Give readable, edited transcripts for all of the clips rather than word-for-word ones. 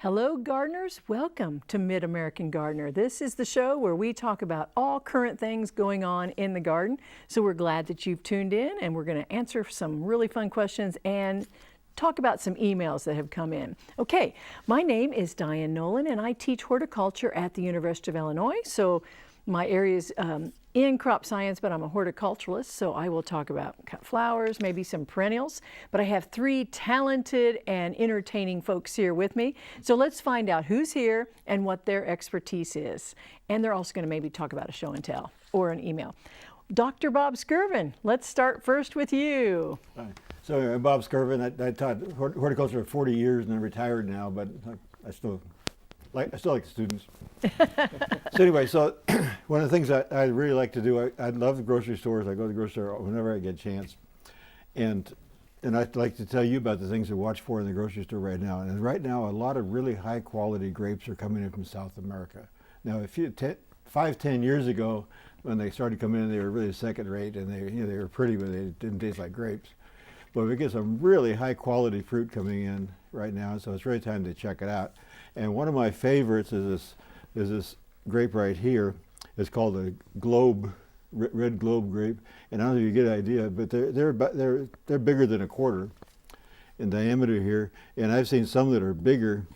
Hello gardeners, welcome to Mid-American Gardener. This is the show where we talk about all current things going on in the garden. So we're glad that you've tuned in, and we're going to answer some really fun questions and talk about some emails that have come in. Okay, my name is Diane Nolan and I teach horticulture at the University of Illinois. So my area is in crop science, but I'm a horticulturalist, so I will talk about cut flowers, maybe some perennials. But I have three talented and entertaining folks here with me. So let's find out who's here and what their expertise is. And they're also going to maybe talk about a show and tell or an email. Dr. Bob Skirvin, let's start first with you. Hi. So I'm Bob Skirvin. I taught horticulture for 40 years and I'm retired now, but I still like the students. So anyway, one of the things I really like to do, I love the grocery stores. I go to the grocery store whenever I get a chance. And I'd like to tell you about the things to watch for in the grocery store right now. And right now, a lot of really high quality grapes are coming in from South America. Now, 5-10 years ago, when they started coming in, they were really second rate and they were pretty, but they didn't taste like grapes. But we get some really high quality fruit coming in right now, so it's really time to check it out. And one of my favorites is this grape right here. It's called a Globe, red Globe grape. And I don't know if you get an idea, but they're bigger than a quarter in diameter here. And I've seen some that are bigger,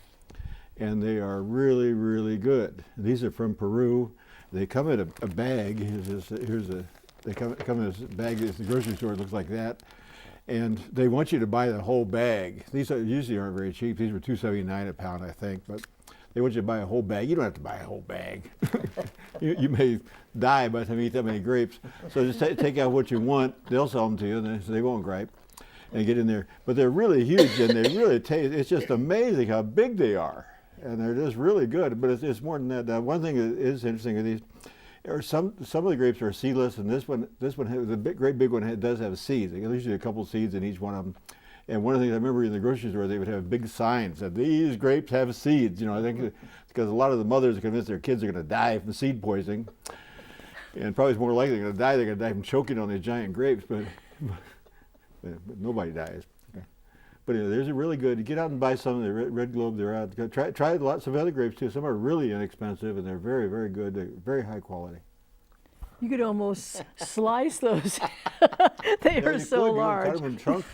and they are really, really good. These are from Peru. They come in a bag. They come in this bag. The grocery store looks like that. And they want you to buy the whole bag. These usually aren't very cheap. These were $2.79 a pound, I think, but they want you to buy a whole bag. You don't have to buy a whole bag. you may die by the time you eat that many grapes. So just take out what you want. They'll sell them to you, and they won't gripe. And get in there. But they're really huge, and they really taste. It's just amazing how big they are, and they're just really good. But it's more than that. One thing that is interesting are these. Or some of the grapes are seedless, and this one, the great big one does have seeds. There's usually a couple seeds in each one of them. And one of the things I remember in the grocery store, they would have big signs that these grapes have seeds. You know, I think it's because a lot of the mothers are convinced their kids are going to die from seed poisoning, and probably it's more likely they're going to die from choking on these giant grapes. But nobody dies. But anyway, there's a really good. You get out and buy some of the Red Globe. They're out. Try lots of other grapes too. Some are really inexpensive and they're very, very good. They're very high quality. You could almost slice those. They are so large. Cut them in chunks.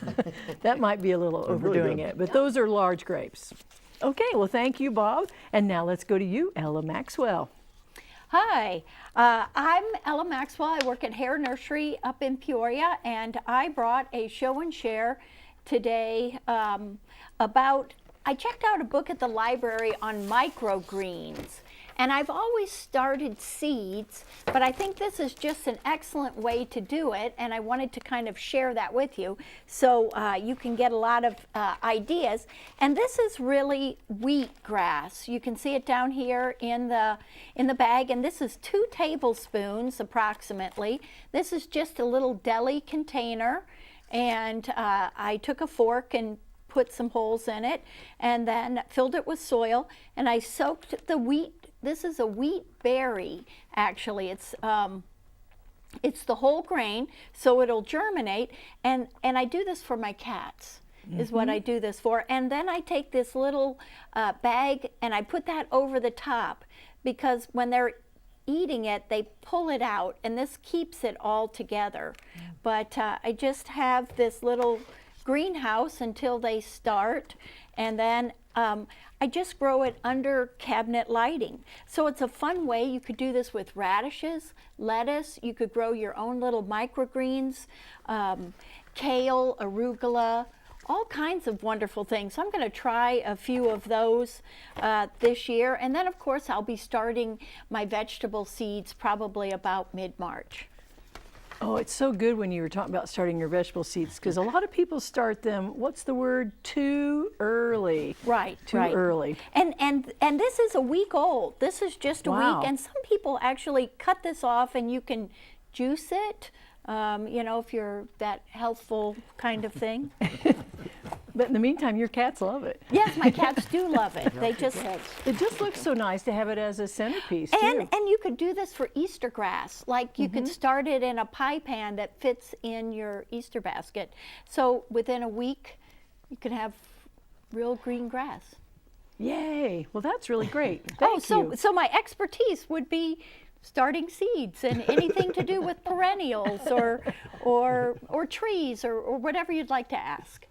That might be a little overdoing it, but those are large grapes. Okay, well, thank you, Bob. And now let's go to you, Ella Maxwell. Hi, I'm Ella Maxwell. I work at Hare Nursery up in Peoria, and I brought a show and share today I checked out a book at the library on microgreens, and I've always started seeds, but I think this is just an excellent way to do it, and I wanted to kind of share that with you so you can get a lot of ideas. And this is really wheatgrass. You can see it down here in the bag, and this is 2 tablespoons approximately. This is just a little deli container. And I took a fork and put some holes in it and then filled it with soil, and I soaked the wheat. This is a wheat berry, actually. It's the whole grain, so it'll germinate, and I do this for my cats. Is what I do this for. And then I take this little bag and I put that over the top, because when they're eating it, they pull it out, and this keeps it all together. But I just have this little greenhouse until they start, and then I just grow it under cabinet lighting. So it's a fun way. You could do this with radishes, lettuce. You could grow your own little microgreens, kale, arugula, all kinds of wonderful things. So I'm going to try a few of those this year. And then, of course, I'll be starting my vegetable seeds probably about mid-March. Oh, it's so good when you were talking about starting your vegetable seeds, because a lot of people start them, what's the word, too early. Right, too right. early. And this is a week old. This is just a week. And some people actually cut this off and you can juice it, you know, if you're that healthful kind of thing. But in the meantime, your cats love it. Yes, my cats do love it. They just It just looks so nice to have it as a centerpiece, too. And you could do this for Easter grass. Like you could start it in a pie pan that fits in your Easter basket. So within a week, you could have real green grass. Yay! Well, that's really great. Oh, Thank you. so my expertise would be starting seeds and anything to do with perennials or trees or whatever you'd like to ask.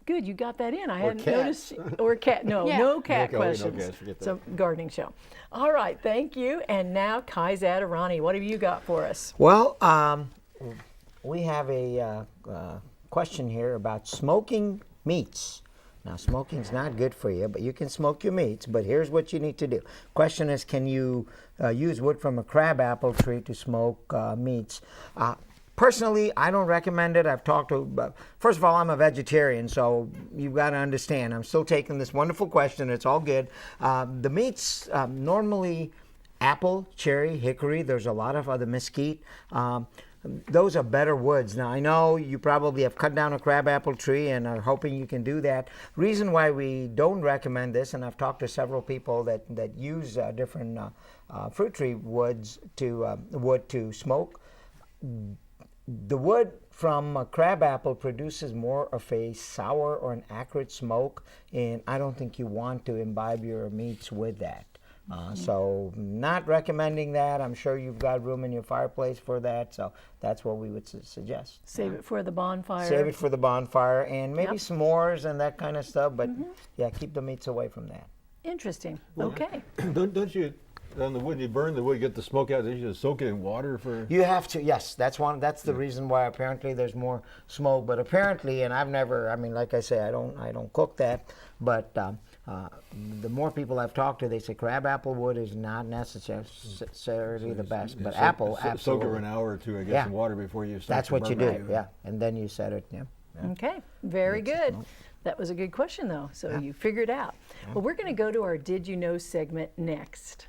Good, you got that in. I Or hadn't cats. noticed. Or cat. No, Yeah. no cat No questions. cats, forget that. So gardening show. All right, thank you. And now Kai Zadarani, what have you got for us? Well, we have a question here about smoking meats. Now, smoking's not good for you, but you can smoke your meats. But here's what you need to do. Question is, can you use wood from a crabapple tree to smoke meats? Personally, I don't recommend it. I've talked to, first of all, I'm a vegetarian, so you've got to understand. I'm still taking this wonderful question. It's all good. The meats, normally apple, cherry, hickory, there's a lot of other mesquite. Those are better woods. Now, I know you probably have cut down a crabapple tree and are hoping you can do that. Reason why we don't recommend this, and I've talked to several people that use different fruit tree woods wood to smoke. The wood from a crabapple produces more of a sour or an acrid smoke, and I don't think you want to imbibe your meats with that. So not recommending that. I'm sure you've got room in your fireplace for that, so that's what we would suggest. Save it for the bonfire. Save it for the bonfire and maybe Yep. s'mores and that kind of stuff, but yeah, keep the meats away from that. Interesting. Okay. Don't you, on the wood, you burn the wood, you get the smoke out, you just soak it in water for... You have to, yes. That's the reason why apparently there's more smoke. But apparently, and I've never, I mean, like I say, I don't cook that. But the more people I've talked to, they say crabapple wood is not necessarily the best, but apple, Soak absolutely. it for an hour or two, I guess, Yeah. in water before you start That's to what you burn do, it. yeah. And then you set it, yeah. Okay. Very good. That was a good question, though. So you figured out. Well, we're going to go to our Did You Know segment next.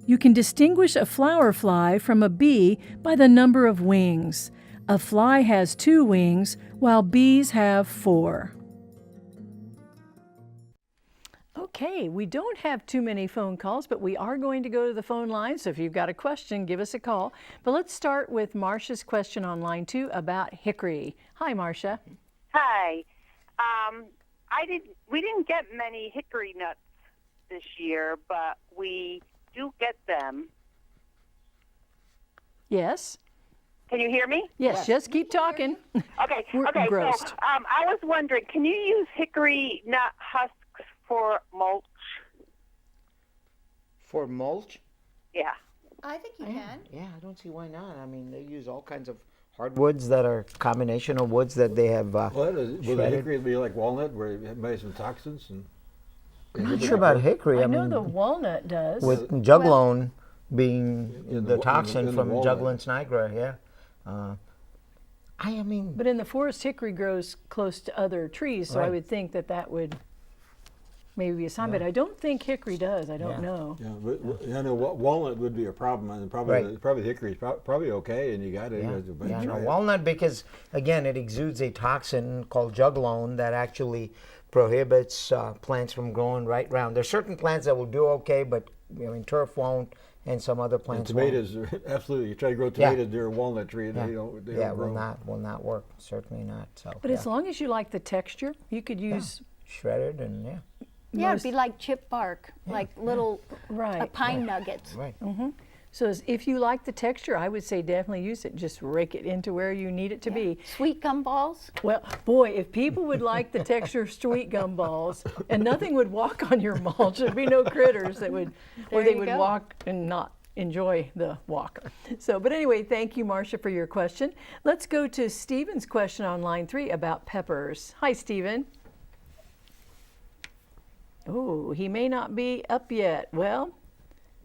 You can distinguish a flower fly from a bee by the number of wings. A fly has 2 wings, while bees have 4. Okay, we don't have too many phone calls, but we are going to go to the phone line. So if you've got a question, give us a call. But let's start with Marcia's question on line 2 about hickory. Hi, Marcia. Hi. We didn't get many hickory nuts this year, but we do get them. Yes? Can you hear me? Yes, just keep talking. Okay. We're okay. engrossed. So I was wondering, can you use hickory nut husks for mulch? For mulch? Yeah. I think you can. Yeah, I don't see why not. I mean, they use all kinds of hardwoods that are combination of woods that they have Well, will the shredded. hickory be like walnut, where it may have some toxins? And I'm not sure about hickory. I know mean, the walnut does. with juglone being In the the toxin from walnut. Juglans nigra, yeah. I mean, But in the forest, hickory grows close to other trees, so I Right. would think that that would maybe be a sign. But I don't think hickory does. I don't Yeah. know. yeah, but, I know walnut would be a problem, and probably Right. probably hickory's probably okay, and you got it. yeah, You guys yeah, try no, it. walnut because again it exudes a toxin called juglone that actually prohibits plants from growing right round. There's certain plants that will do okay, but I mean turf won't, and some other And plants won't. tomatoes, are absolutely. You try to grow Yeah. tomatoes near a walnut tree, and Yeah, they don't. They yeah, don't will grow. not work. Certainly not. So, But yeah. as long as you like the texture, you could use shredded and yeah, Yeah, it'd be like chip bark, like little right. pine nuggets. right. So if you like the texture, I would say definitely use it. Just rake it into where you need it to be. Sweet gum balls. Well, boy, if people would like the texture of sweet gum balls, and nothing would walk on your mulch, there'd be no critters that would, or There they you would go. walk and not enjoy the walk. So, but anyway, thank you, Marcia, for your question. Let's go to Stephen's question on line 3 about peppers. Hi, Stephen. Oh, he may not be up yet. Well,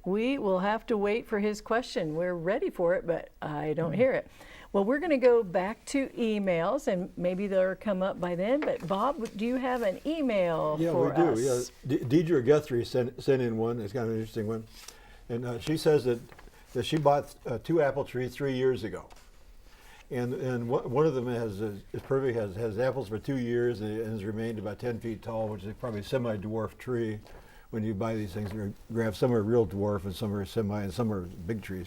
we will have to wait for his question. We're ready for it, but I don't hear it. Well, we're going to go back to emails, and maybe they'll come up by then. But Bob, do you have an email Yeah, for we do. us? Yeah, Deidre Guthrie sent in one. It's kind of an interesting one, and she says that she bought 2 apple trees 3 years ago, and one of them is perfect. Has apples for 2 years and has remained about 10 feet tall, which is probably a semi-dwarf tree. When you buy these things, you grab some are real dwarf and some are semi and some are big trees.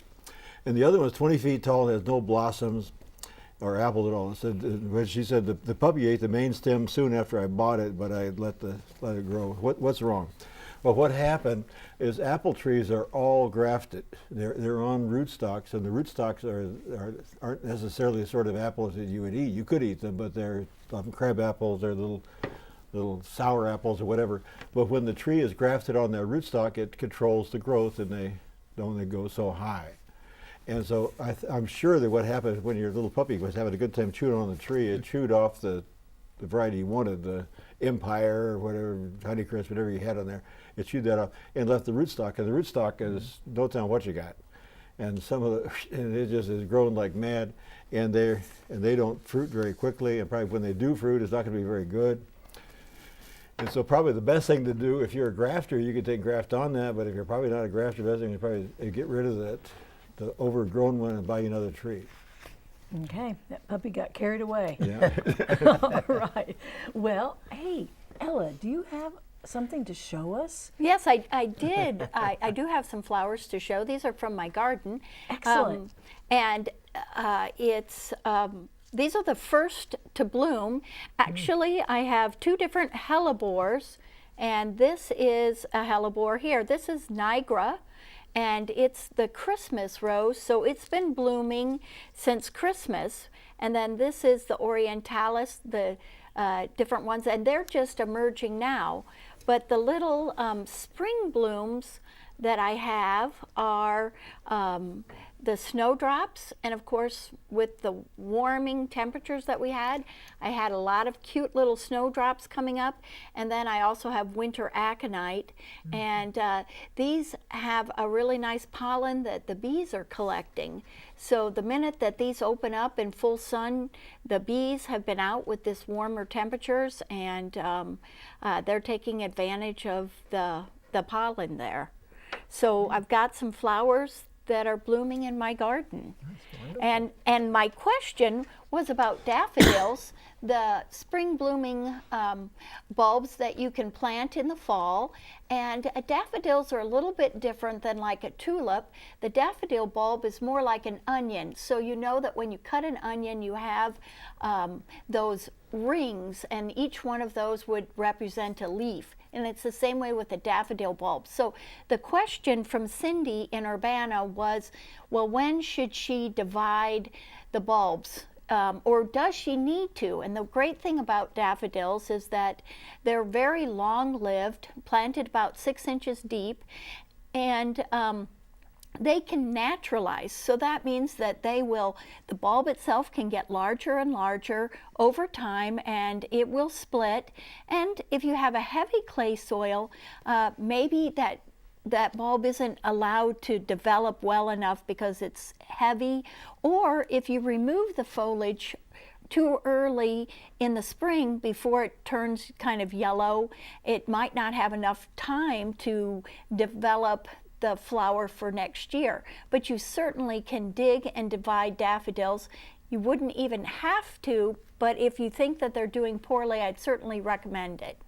And the other one is 20 feet tall and has no blossoms, or apples at all. It said, when she said the puppy ate the main stem soon after I bought it, but I let it grow. What's wrong? Well, what happened is apple trees are all grafted. They're on rootstocks, and the rootstocks aren't necessarily the sort of apples that you would eat. You could eat them, but they're crab apples. They're little sour apples or whatever. But when the tree is grafted on their rootstock, it controls the growth, and they only go so high. And so I'm sure that what happened when your little puppy was having a good time chewing on the tree, it chewed off the variety you wanted, the Empire or whatever, Honeycrisp, whatever you had on there. It chewed that off and left the rootstock. And the rootstock is no telling what you got. And and it just is growing like mad. And they don't fruit very quickly. And probably when they do fruit, it's not going to be very good. And so probably the best thing to do, if you're a grafter, you could take graft on that. But if you're probably not a grafter, the best thing is probably get rid of the overgrown one and buy you another tree. Okay, that puppy got carried away. Yeah. All right. Well, hey, Ella, do you have something to show us? Yes, I did. I do have some flowers to show. These are from my garden. Excellent. And these are the first to bloom. Actually, I have two different hellebores, and this is a hellebore here. This is Niagara, and it's the Christmas rose, so it's been blooming since Christmas. And then this is the Orientalis, the different ones, and they're just emerging now. But the little spring blooms that I have are the snowdrops, and of course with the warming temperatures that we had, I had a lot of cute little snowdrops coming up. And then I also have winter aconite, and these have a really nice pollen that the bees are collecting. So the minute that these open up in full sun, the bees have been out with this warmer temperatures, and they're taking advantage of the pollen there. So I've got some flowers that are blooming in my garden. And my question was about daffodils, the spring blooming bulbs that you can plant in the fall. And daffodils are a little bit different than like a tulip. The daffodil bulb is more like an onion. So you know that when you cut an onion, you have those rings, and each one of those would represent a leaf. And it's the same way with the daffodil bulb. So the question from Cindy in Urbana was, well, when should she divide the bulbs? Or does she need to? And the great thing about daffodils is that they're very long-lived, planted about 6 inches deep, and they can naturalize. So that means that the bulb itself can get larger and larger over time, and it will split. And if you have a heavy clay soil, maybe that bulb isn't allowed to develop well enough because it's heavy. Or if you remove the foliage too early in the spring before it turns kind of yellow, it might not have enough time to develop the flower for next year. But you certainly can dig and divide daffodils. You wouldn't even have to, but if you think that they're doing poorly, I'd certainly recommend it.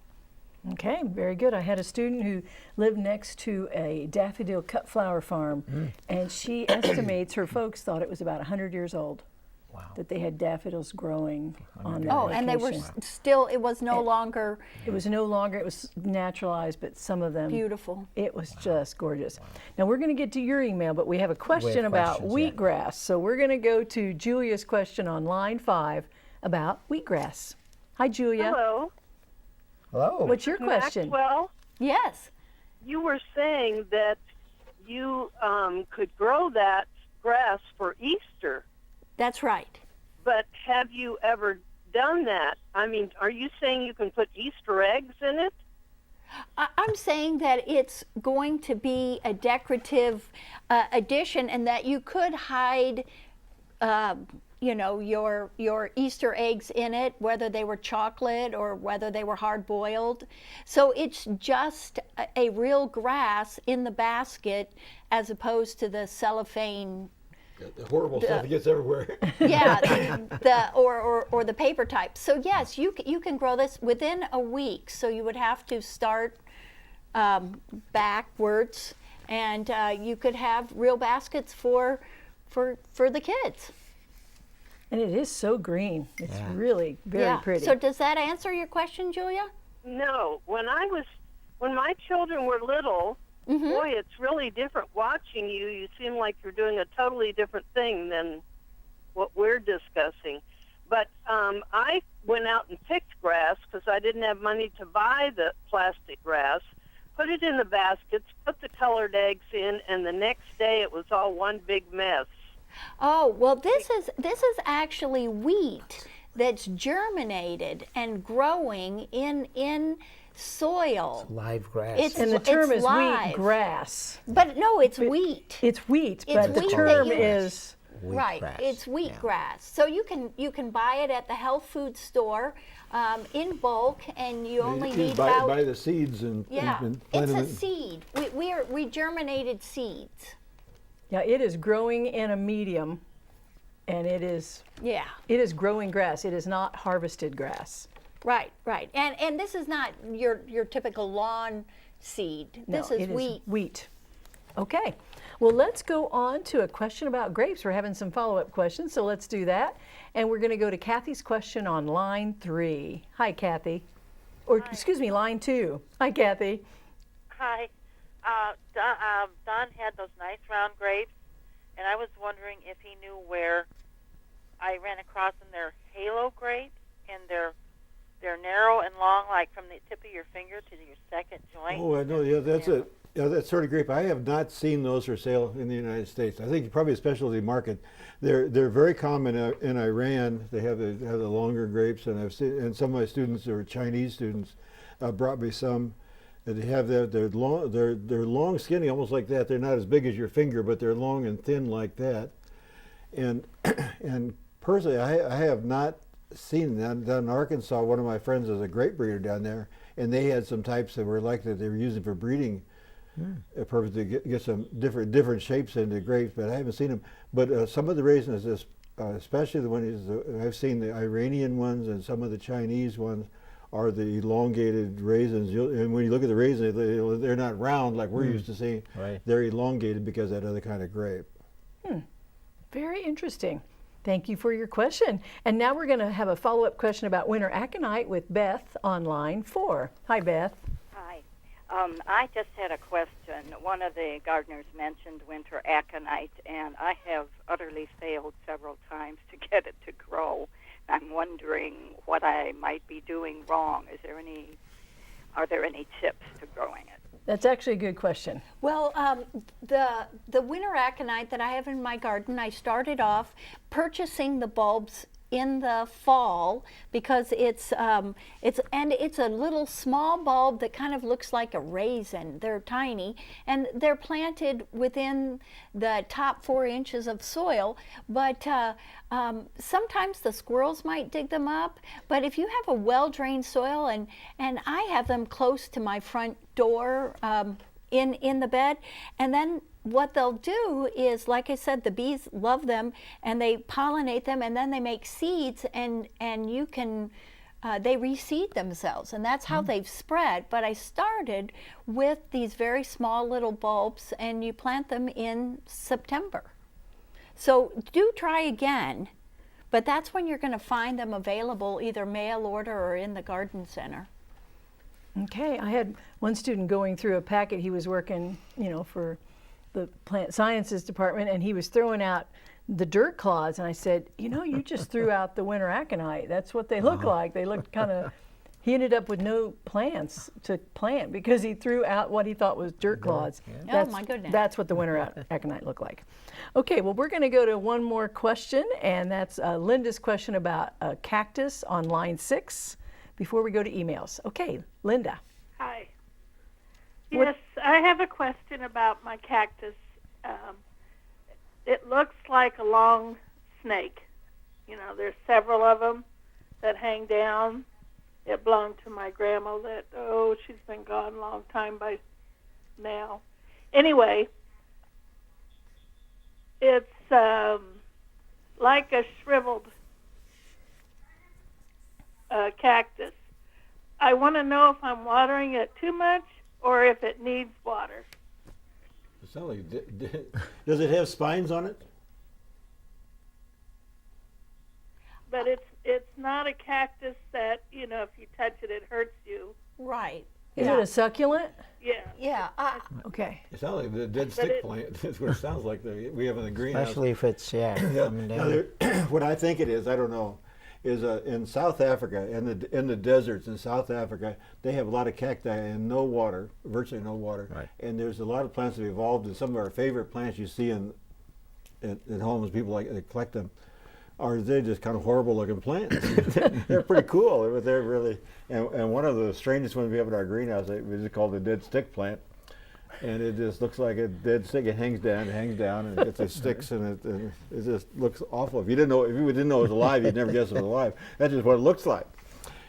Okay, very good. I had a student who lived next to a daffodil cut flower farm, and she estimates her folks thought it was about 100 years old. Wow. That they had daffodils growing on their Oh, and they were location. still, it was no longer It was no longer, it was naturalized, but some of them, beautiful. it was just gorgeous. Now we're going to get to your email, but we have a question about questions, yeah. wheatgrass. So we're going to go to Julia's question on line 5 about wheatgrass. Hi, Julia. Hello. Hello. What's your question? Maxwell, Yes. you were saying that you could grow that grass for Easter, That's right. but have you ever done that? I mean, are you saying you can put Easter eggs in it? I'm saying that it's going to be a decorative addition, and that you could hide, your Easter eggs in it, whether they were chocolate or whether they were hard boiled. So it's just a real grass in the basket, as opposed to the cellophane. The horrible stuff that gets everywhere. Yeah, or the paper type. So yes, you can grow this within a week. So you would have to start backwards, and you could have real baskets for the kids. And it is so green. It's Yeah. really very pretty. So does that answer your question, Julia? No, when my children were little, boy, it's really different watching you. You seem like you're doing a totally different thing than what we're discussing. But I went out and picked grass because I didn't have money to buy the plastic grass, put it in the baskets, put the colored eggs in, and the next day it was all one big mess. Oh, well, this is actually wheat that's germinated and growing in soil. Live grass. It's- and the term is live. wheat grass. But no, it's wheat. It's wheat, It's but the wheat that term you- is Right, Wheatgrass. it's wheatgrass. Yeah. So you can buy it at the health food store in bulk, and you only need about buy the seeds and yeah. and It's plant them a in. seed. We germinated seeds. yeah, it is growing in a medium, and it is growing grass. It is not harvested grass. Right. And this is not your typical lawn seed. This No, is it wheat. Wheat. Okay. Well, let's go on to a question about grapes. We're having some follow-up questions, so let's do that. And we're going to go to Kathy's question on line 3. Hi, Kathy. Or, excuse me, line 2. Hi, Kathy. Hi. Don had those nice round grapes, and I was wondering if he knew where I ran across them. They're halo grapes, and they're narrow and long, like from the tip of your finger to your second joint. Oh, I know. Yeah, that's it. Yeah, that sort of grape. I have not seen those for sale in the United States. I think probably a specialty market. They're very common in Iran. They have the longer grapes, and I've seen. And some of my students, or Chinese students, brought me some. And they have they're long, skinny, almost like that. They're not as big as your finger, but they're long and thin like that. And and personally, I have not seen them. Down in Arkansas, one of my friends is a grape breeder down there, and they had some types that were like that they were using for breeding. Purpose to get some different shapes into grapes, but I haven't seen them. But some of the raisins, this, especially the ones I've seen, the Iranian ones and some of the Chinese ones, are the elongated raisins. And when you look at the raisins, they're not round like we're used to seeing. Right. They're elongated because of that other kind of grape. Very interesting. Thank you for your question. And now we're going to have a follow-up question about winter aconite with Beth on line 4. Hi, Beth. Hi. I just had a question. One of the gardeners mentioned winter aconite, and I have utterly failed several times to get it to grow. I'm wondering what I might be doing wrong. Are there any tips to growing it? That's actually a good question. Well, the winter aconite that I have in my garden, I started off purchasing the bulbs in the fall because it's a little small bulb that kind of looks like a raisin. They're tiny, and they're planted within the top 4 inches of soil. But sometimes the squirrels might dig them up. But if you have a well-drained soil, and I have them close to my front door in the bed, and then what they'll do is, like I said, the bees love them and they pollinate them, and then they make seeds, and you can they reseed themselves, and that's how they've spread. But I started with these very small little bulbs, and you plant them in September. So do try again, but that's when you're going to find them available, either mail order or in the garden center. Okay, I had one student going through a packet. He was working, for the plant sciences department, and he was throwing out the dirt clods, and I said, you just threw out the winter aconite. That's what they look like. They look kind of, he ended up with no plants to plant because he threw out what he thought was dirt clods. Oh, my goodness. That's what the winter aconite looked like. Okay, well, we're going to go to one more question, and that's Linda's question about a cactus on line 6 before we go to emails. Okay, Linda. Hi. What- Yes, I have a question about my cactus. It looks like a long snake. There's several of them that hang down. It belonged to my grandma she's been gone a long time by now. Anyway, it's like a shriveled cactus. I want to know if I'm watering it too much or if it needs water. It sounds like, does it have spines on it? but it's not a cactus that, you know, if you touch it, it hurts you. Right. Is it a succulent? Yeah. Yeah. Okay. It sounds like the dead stick plant. That's what it sounds like we have in the greenhouse. Especially if it's coming Now, down. what I think it is, I don't know, is in South Africa, in the deserts in South Africa, they have a lot of cacti and no water, virtually no water. Right. And there's a lot of plants that have evolved, and some of our favorite plants you see in homes, people like they collect them, are they just kind of horrible looking plants. They're pretty cool, but they're really, and one of the strangest ones we have in our greenhouse is called the dead stick plant. And it just looks like a dead stick. It hangs down, and it gets the sticks, and it just looks awful. If you didn't know it was alive, you'd never guess it was alive. That's just what it looks like.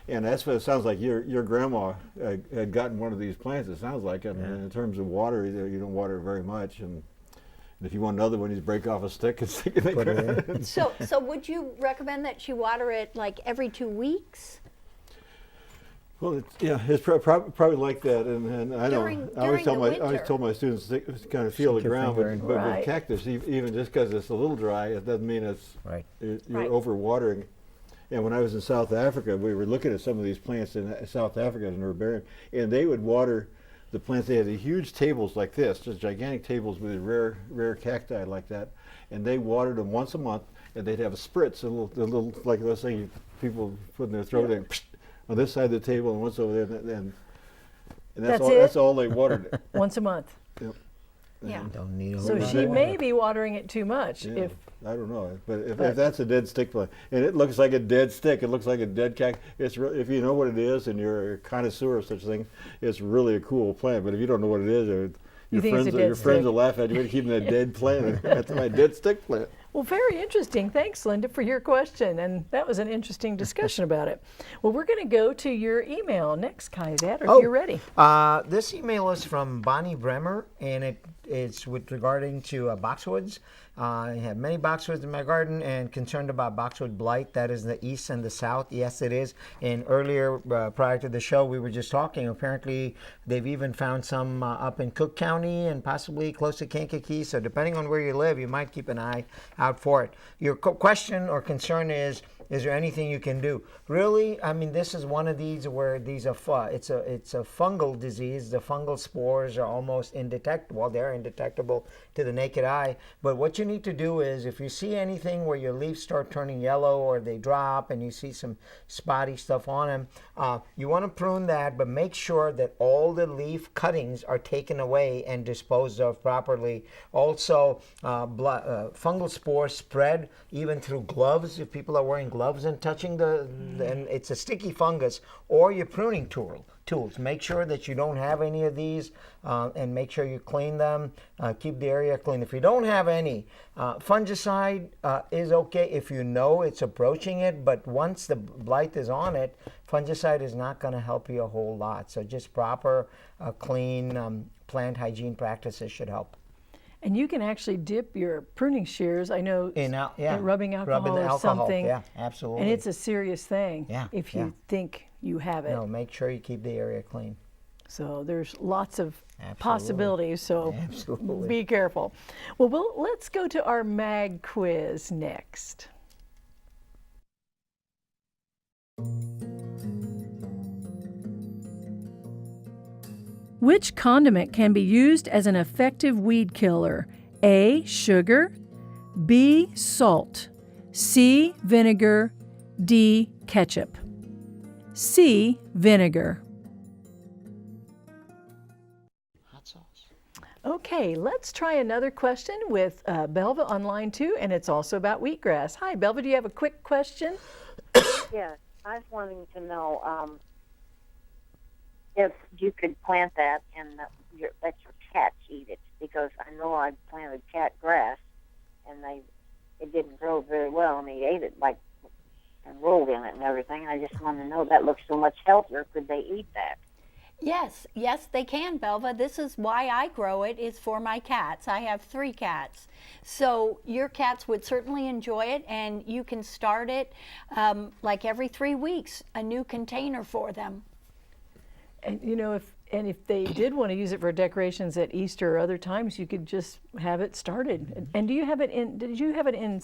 And that's what it sounds like. Your grandma had gotten one of these plants. It sounds like, and in terms of water, you don't water it very much. And if you want another one, you just break off a stick and stick it in the ground. So would you recommend that she water it like every 2 weeks? Well, it's probably like that, and I don't. I always tell my students to kind of feel the Stick your ground, finger in. but Right. with cactus, even just because it's a little dry, it doesn't mean Right. you're Right. overwatering. And when I was in South Africa, we were looking at some of these plants in South Africa in herbarium, and they would water the plants. They had these huge tables like this, just gigantic tables with rare cacti like that, and they watered them once a month, and they'd have a spritz, a little like let's say people put in their throat and on this side of the table and once over there, and That's all. it? That's all they watered it. Once a month. Yep. Yeah. Don't need a So whole she lot. may be watering it too much. Yeah, If I don't know, but if that's a dead stick plant, and it looks like a dead stick, it looks like a dead cactus. It's if you know what it is and you're a connoisseur of such things, it's really a cool plant. But if you don't know what it is, You think it's a dead your friends stick. will laugh at you for keeping that dead plant. That's my dead stick plant. Well, very interesting. Thanks, Linda, for your question. And that was an interesting discussion about it. Well, we're going to go to your email next, Kaiser, if you're ready. This email is from Bonnie Bremer, and it's regarding to boxwoods. I have many boxwoods in my garden and concerned about boxwood blight. That is the east and the south. Yes, it is. And earlier, prior to the show, we were just talking. Apparently, they've even found some up in Cook County and possibly close to Kankakee. So depending on where you live, you might keep an eye out for it. Your question or concern is there anything you can do? Really, I mean, this is one of these where these are it's a fungal disease. The fungal spores are almost indetectable. They're indetectable to the naked eye. But what you need to do is, if you see anything where your leaves start turning yellow or they drop and you see some spotty stuff on them, you want to prune that, but make sure that all the leaf cuttings are taken away and disposed of properly. Also, fungal spores spread even through gloves. If people are wearing gloves and touching and it's a sticky fungus, or your pruning tools. Make sure that you don't have any of these, and make sure you clean them. Keep the area clean. If you don't have any, fungicide is okay if you know it's approaching it, but once the blight is on it, fungicide is not going to help you a whole lot. So just proper, clean plant hygiene practices should help. And you can actually dip your pruning shears, I know, In rubbing alcohol or something. Yeah, absolutely. And it's a serious thing Yeah, if you yeah. think you have it. No, make sure you keep the area clean. So there's lots of Absolutely. possibilities, so Absolutely. be careful. Well, let's go to our mag quiz next. Which condiment can be used as an effective weed killer? A, sugar, B, salt, C, vinegar, D, ketchup. C, vinegar. Hot sauce. Okay, let's try another question with Belva on line 2, and it's also about wheatgrass. Hi, Belva, do you have a quick question? Yes, I was wanting to know if you could plant that and let your cats eat it, because I know I planted cat grass and it didn't grow very well, and they ate it and rolled in it and everything. I just want to know, that looks so much healthier. Could they eat that? Yes, they can, Belva. This is why I grow it, is for my cats. I have 3 cats. So your cats would certainly enjoy it, and you can start it like every 3 weeks, a new container for them. And you know, if they did want to use it for decorations at Easter or other times, you could just have it started. And do you have it in? Did you have it in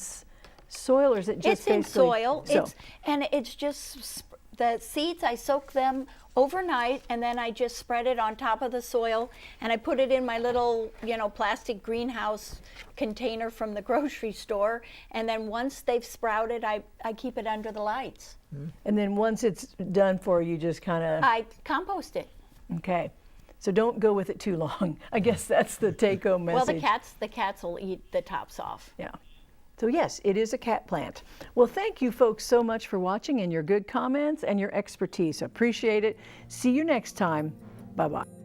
soil, or is it just It's in basically- soil. So, It's just the seeds. I soak them overnight, and then I just spread it on top of the soil, and I put it in my little, plastic greenhouse container from the grocery store. And then once they've sprouted, I keep it under the lights. and then once it's done for you, just kind of, I compost it. okay. So don't go with it too long. I guess that's the take-home message. Well, the cats will eat the tops off. Yeah. So yes, it is a cat plant. Well, thank you folks so much for watching and your good comments and your expertise. Appreciate it. See you next time. Bye-bye.